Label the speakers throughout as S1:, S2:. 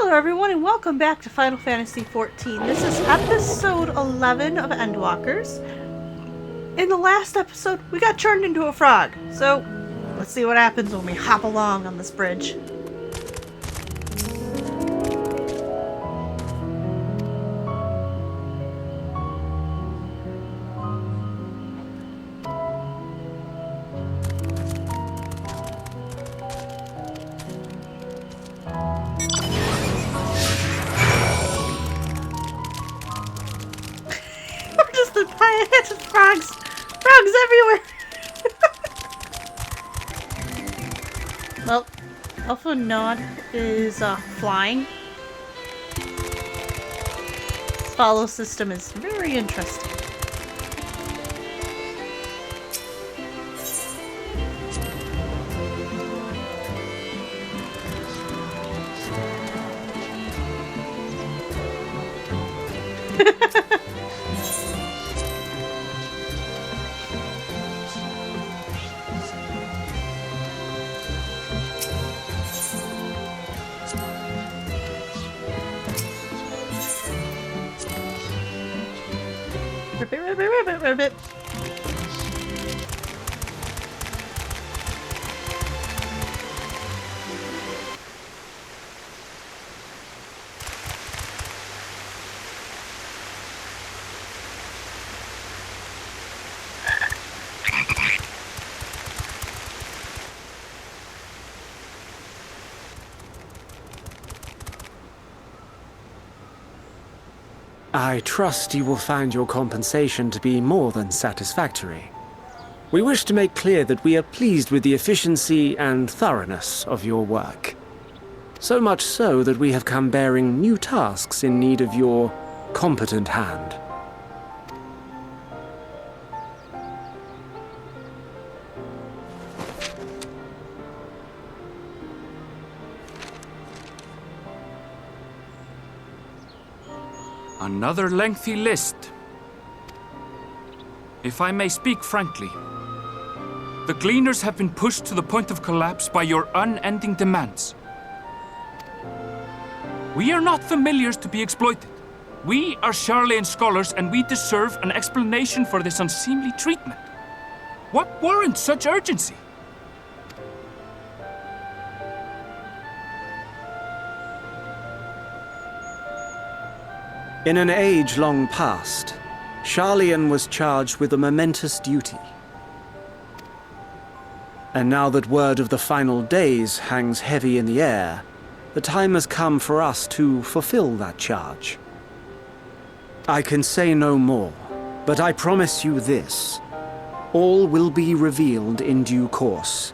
S1: Hello everyone and welcome back to Final Fantasy XIV. This is episode 11 of Endwalkers. In the last episode, we got turned into a frog. So, let's see what happens when we hop along on this bridge. Frogs! Frogs everywhere! Well, Alpha Nod is flying. This follow system is very interesting. Ribbit.
S2: I trust you will find your compensation to be more than satisfactory. We wish to make clear that we are pleased with the efficiency and thoroughness of your work. So much so that we have come bearing new tasks in need of your competent hand.
S3: Another lengthy list. If I may speak frankly, the Gleaners have been pushed to the point of collapse by your unending demands. We are not familiars to be exploited. We are Sharlayan scholars and we deserve an explanation for this unseemly treatment. What warrants such urgency?
S2: In an age long past, Sharlayan was charged with a momentous duty. And now that word of the final days hangs heavy in the air, the time has come for us to fulfill that charge. I can say no more, but I promise you this. All will be revealed in due course.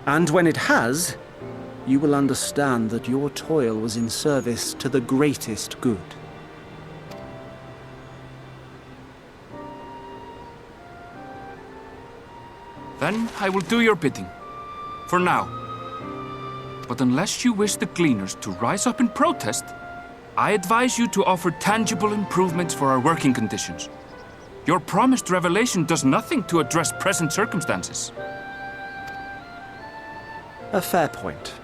S2: And when it has, you will understand that your toil was in service to the greatest good.
S3: Then I will do your bidding. For now. But unless you wish the Gleaners to rise up in protest, I advise you to offer tangible improvements for our working conditions. Your promised revelation does nothing to address present circumstances.
S2: A fair point.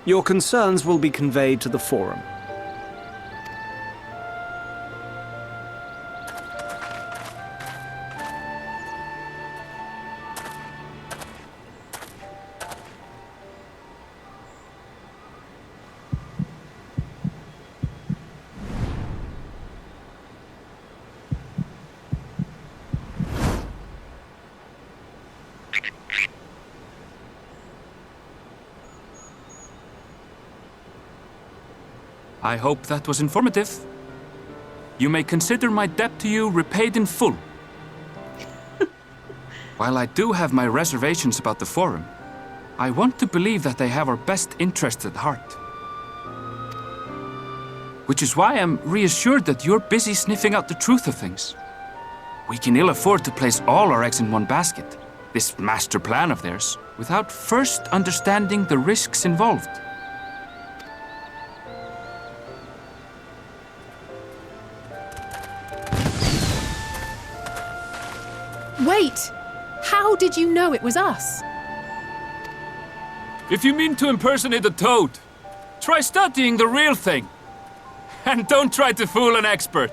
S2: Your concerns will be conveyed to the Forum.
S3: I hope that was informative. You may consider my debt to you repaid in full. While I do have my reservations about the Forum, I want to believe that they have our best interests at heart. Which is why I'm reassured that you're busy sniffing out the truth of things. We can ill afford to place all our eggs in one basket, this master plan of theirs, without first understanding the risks involved.
S4: Wait! How did you know it was us?
S3: If you mean to impersonate a toad, Try studying the real thing. And don't try to fool an expert.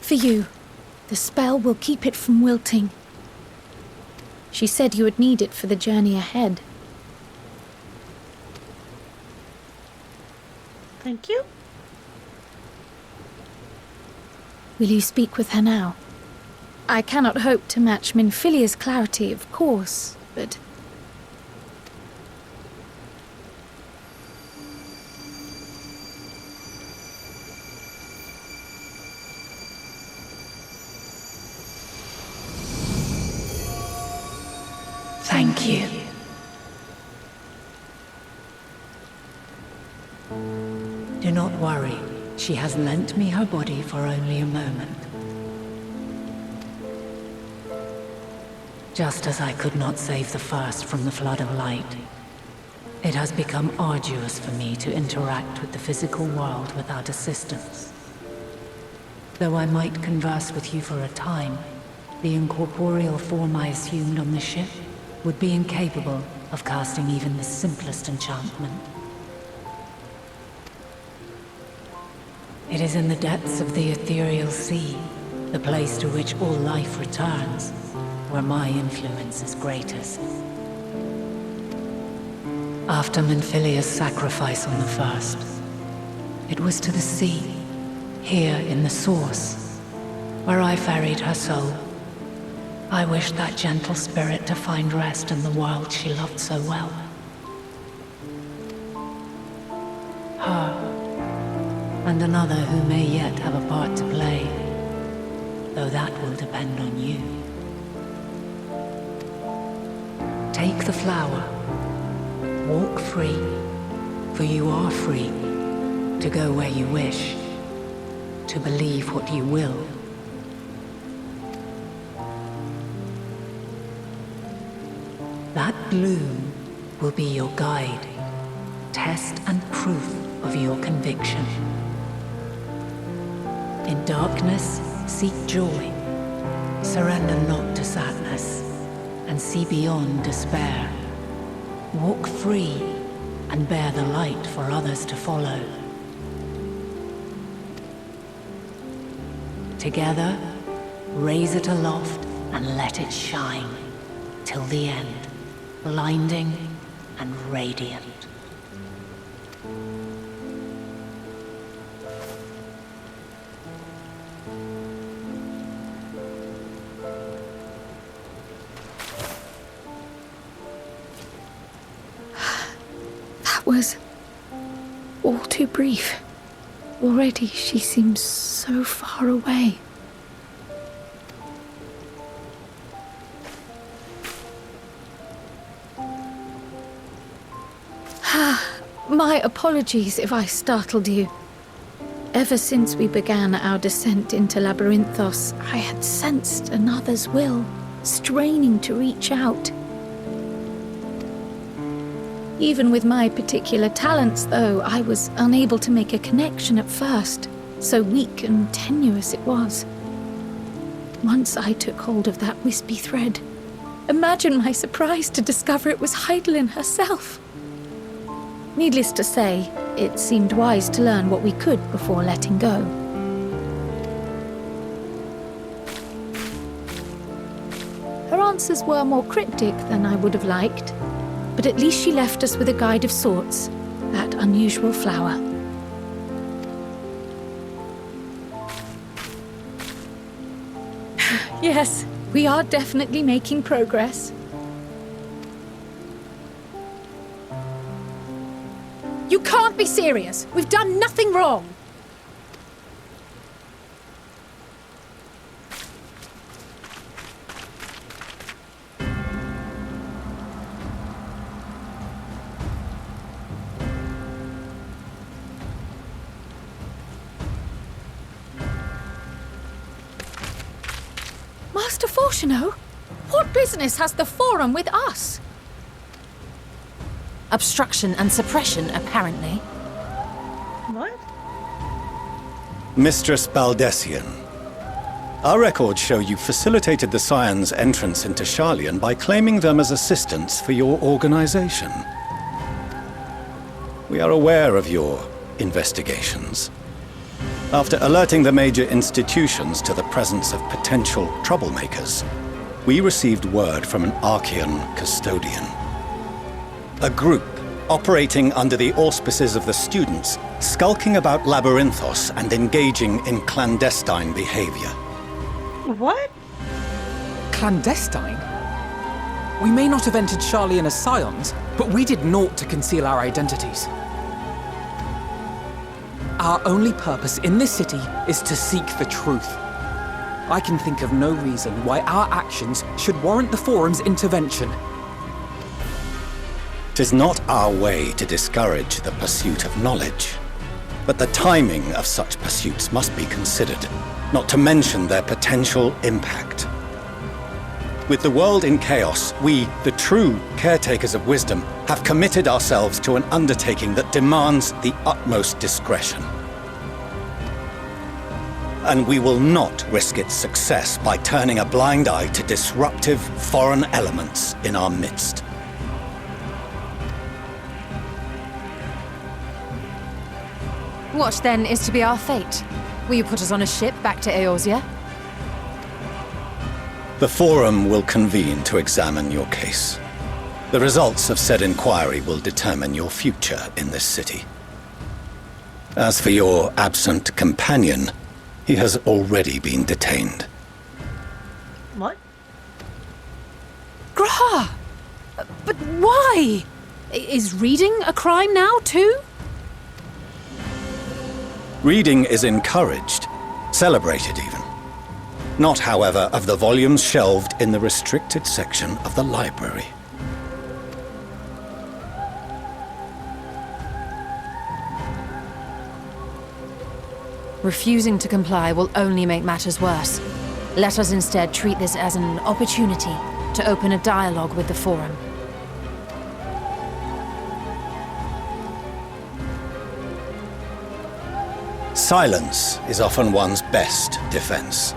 S4: For you. The spell will keep it from wilting. She said you would need it for the journey ahead.
S1: Thank you.
S4: Will you speak with her now? I cannot hope to match Minfilia's clarity, of course, but...
S5: Thank you. Do not worry. She has lent me her body for only a moment. Just as I could not save the first from the flood of light, it has become arduous for me to interact with the physical world without assistance. Though I might converse with you for a time, the incorporeal form I assumed on the ship would be incapable of casting even the simplest enchantment. It is in the depths of the ethereal sea, the place to which all life returns, where my influence is greatest. After Minfilia's sacrifice on the first, it was to the sea, here in the source, where I ferried her soul. I wished that gentle spirit to find rest in the world she loved so well. Her, and another who may yet have a part to play, though that will depend on you. Take the flower, walk free, for you are free, to go where you wish, to believe what you will. That bloom will be your guide, test and proof of your conviction. In darkness, seek joy. Surrender not to sadness, and see beyond despair. Walk free, and bear the light for others to follow. Together, raise it aloft and let it shine, till the end, blinding and radiant.
S4: That was all too brief. Already she seems so far away. My apologies if I startled you. Ever since we began our descent into Labyrinthos, I had sensed another's will, straining to reach out. Even with my particular talents, though, I was unable to make a connection at first, so weak and tenuous it was. Once I took hold of that wispy thread, imagine my surprise to discover it was Heidelin herself. Needless to say, it seemed wise to learn what we could before letting go. Her answers were more cryptic than I would have liked, but at least she left us with a guide of sorts, that unusual flower. Yes, we are definitely making progress.
S6: You can't be serious! We've done nothing wrong!
S4: Master Fortuno? What business has the Forum with us?
S6: Obstruction and suppression, apparently.
S1: What?
S7: Mistress Baldessian, our records show you facilitated the Scions' entrance into Sharlayan by claiming them as assistants for your organization. We are aware of your investigations. After alerting the major institutions to the presence of potential troublemakers, we received word from an Archean custodian. A group operating under the auspices of the students, skulking about Labyrinthos and engaging in clandestine behavior.
S1: What?
S8: Clandestine? We may not have entered Sharlayan as Scions, but we did naught to conceal our identities. Our only purpose in this city is to seek the truth. I can think of no reason why our actions should warrant the Forum's intervention.
S7: 'Tis not our way to discourage the pursuit of knowledge, but the timing of such pursuits must be considered, not to mention their potential impact. With the world in chaos, we, the true caretakers of wisdom, have committed ourselves to an undertaking that demands the utmost discretion. And we will not risk its success by turning a blind eye to disruptive foreign elements in our midst.
S6: What, then, is to be our fate? Will you put us on a ship back to Eorzea?
S7: The Forum will convene to examine your case. The results of said inquiry will determine your future in this city. As for your absent companion, he has already been detained.
S1: What?
S6: Graha! But why? Is reading a crime now, too?
S7: Reading is encouraged, celebrated even. Not, however, of the volumes shelved in the restricted section of the library.
S6: Refusing to comply will only make matters worse. Let us instead treat this as an opportunity to open a dialogue with the Forum.
S7: Silence is often one's best defense.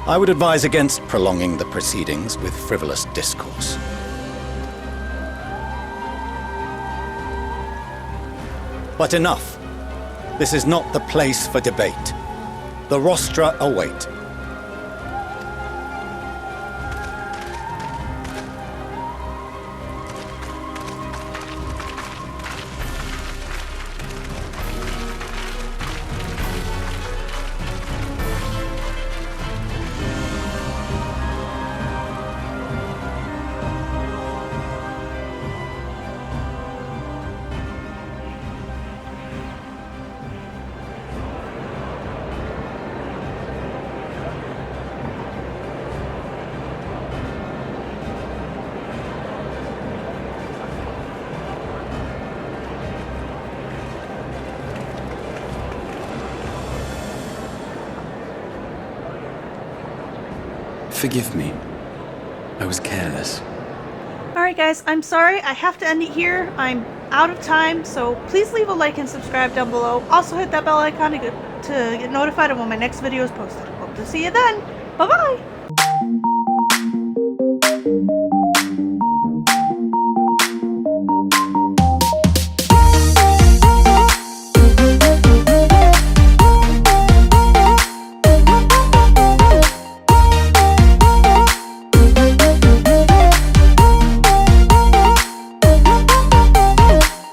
S7: I would advise against prolonging the proceedings with frivolous discourse. But enough. This is not the place for debate. The rostra await.
S9: Forgive me. I was careless.
S1: Alright guys, I'm sorry, I have to end it here. I'm out of time, so please leave a like and subscribe down below. Also hit that bell icon to get notified of when my next video is posted. Hope to see you then. Bye-bye!